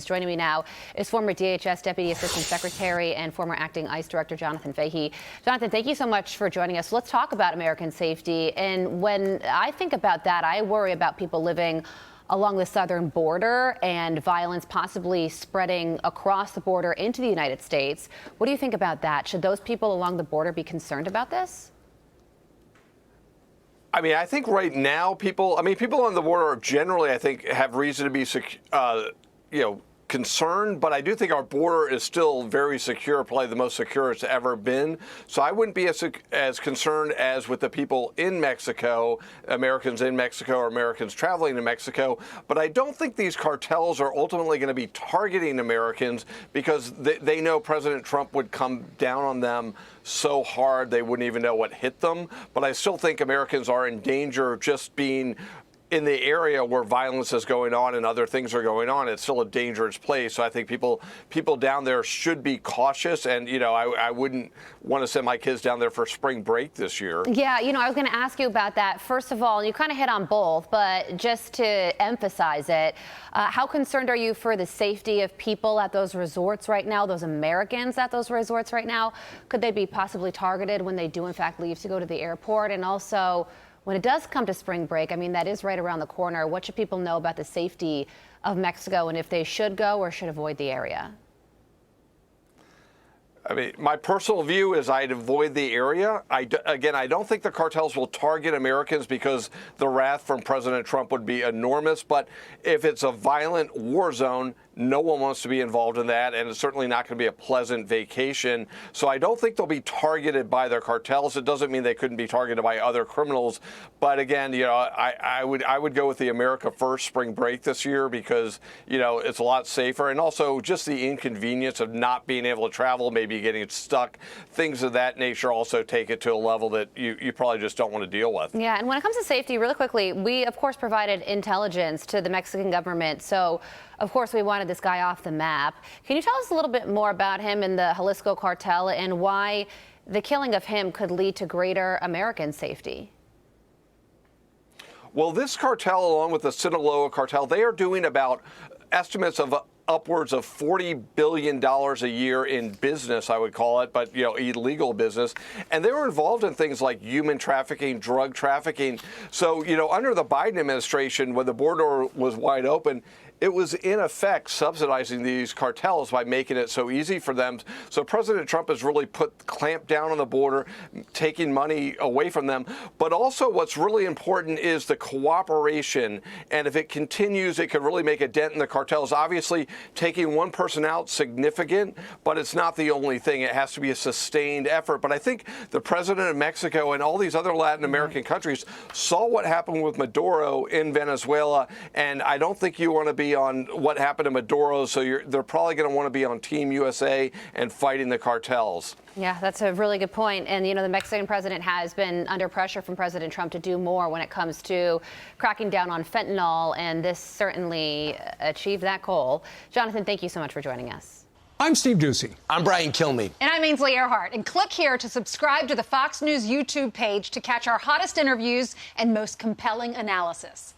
Joining me now is former DHS Deputy Assistant Secretary and former acting ICE Director Jonathan Fahey. Jonathan, thank you so much for joining us. Let's talk about American safety. And when I think about that, I worry about people living along the southern border and violence possibly spreading across the border into the United States. What do you think about that? Should those people along the border be concerned about this? I mean, I think right now people on the border generally, I think, have reason to be concerned, but I do think our border is still very secure, probably the most secure it's ever been. So I wouldn't be as concerned as with the people in Mexico, Americans in Mexico or Americans traveling to Mexico. But I don't think these cartels are ultimately going to be targeting Americans because they know President Trump would come down on them so hard they wouldn't even know what hit them. But I still think Americans are in danger of just being in the area where violence is going on and other things are going on. It's still a dangerous place. So I think people down there should be cautious. And, I wouldn't want to send my kids down there for spring break this year. Yeah, I was going to ask you about that. First of all, you kind of hit on both, but just to emphasize it, how concerned are you for the safety of people at those resorts right now, those Americans at those resorts right now? Could they be possibly targeted when they do, in fact, leave to go to the airport? And also, when it does come to spring break, I mean, that is right around the corner. What should people know about the safety of Mexico and if they should go or should avoid the area? I mean, my personal view is I'd avoid the area. I don't think the cartels will target Americans because the wrath from President Trump would be enormous. But if it's a violent war zone, no one wants to be involved in that, and it's certainly not going to be a pleasant vacation. So I don't think they'll be targeted by their cartels. It doesn't mean they couldn't be targeted by other criminals. But again, I would go with the America First spring break this year because, it's a lot safer. And also just the inconvenience of not being able to travel, maybe getting stuck, things of that nature also take it to a level that you probably just don't want to deal with. Yeah, and when it comes to safety, really quickly, we, of course, provided intelligence to the Mexican government. So, of course, we wanted this guy off the map. Can you tell us a little bit more about him and the Jalisco cartel and why the killing of him could lead to greater American safety? Well, this cartel, along with the Sinaloa cartel, they are doing about estimates of upwards of $40 billion a year in business, I would call it, but, illegal business. And they were involved in things like human trafficking, drug trafficking. So, under the Biden administration, when the border was wide open, it was in effect subsidizing these cartels by making it so easy for them. So President Trump has really clamped down on the border, taking money away from them. But also what's really important is the cooperation. And if it continues, it could really make a dent in the cartels. Obviously, taking one person out, significant, but it's not the only thing. It has to be a sustained effort. But I think the president of Mexico and all these other Latin American countries saw what happened with Maduro in Venezuela. And I don't think you want to be on what happened to Maduro, so they're probably going to want to be on Team USA and fighting the cartels. Yeah, that's a really good point. And, the Mexican president has been under pressure from President Trump to do more when it comes to cracking down on fentanyl, and this certainly achieved that goal. Jonathan, thank you so much for joining us. I'm Steve Ducey. I'm Brian Kilmeade. And I'm Ainsley Earhart. And click here to subscribe to the Fox News YouTube page to catch our hottest interviews and most compelling analysis.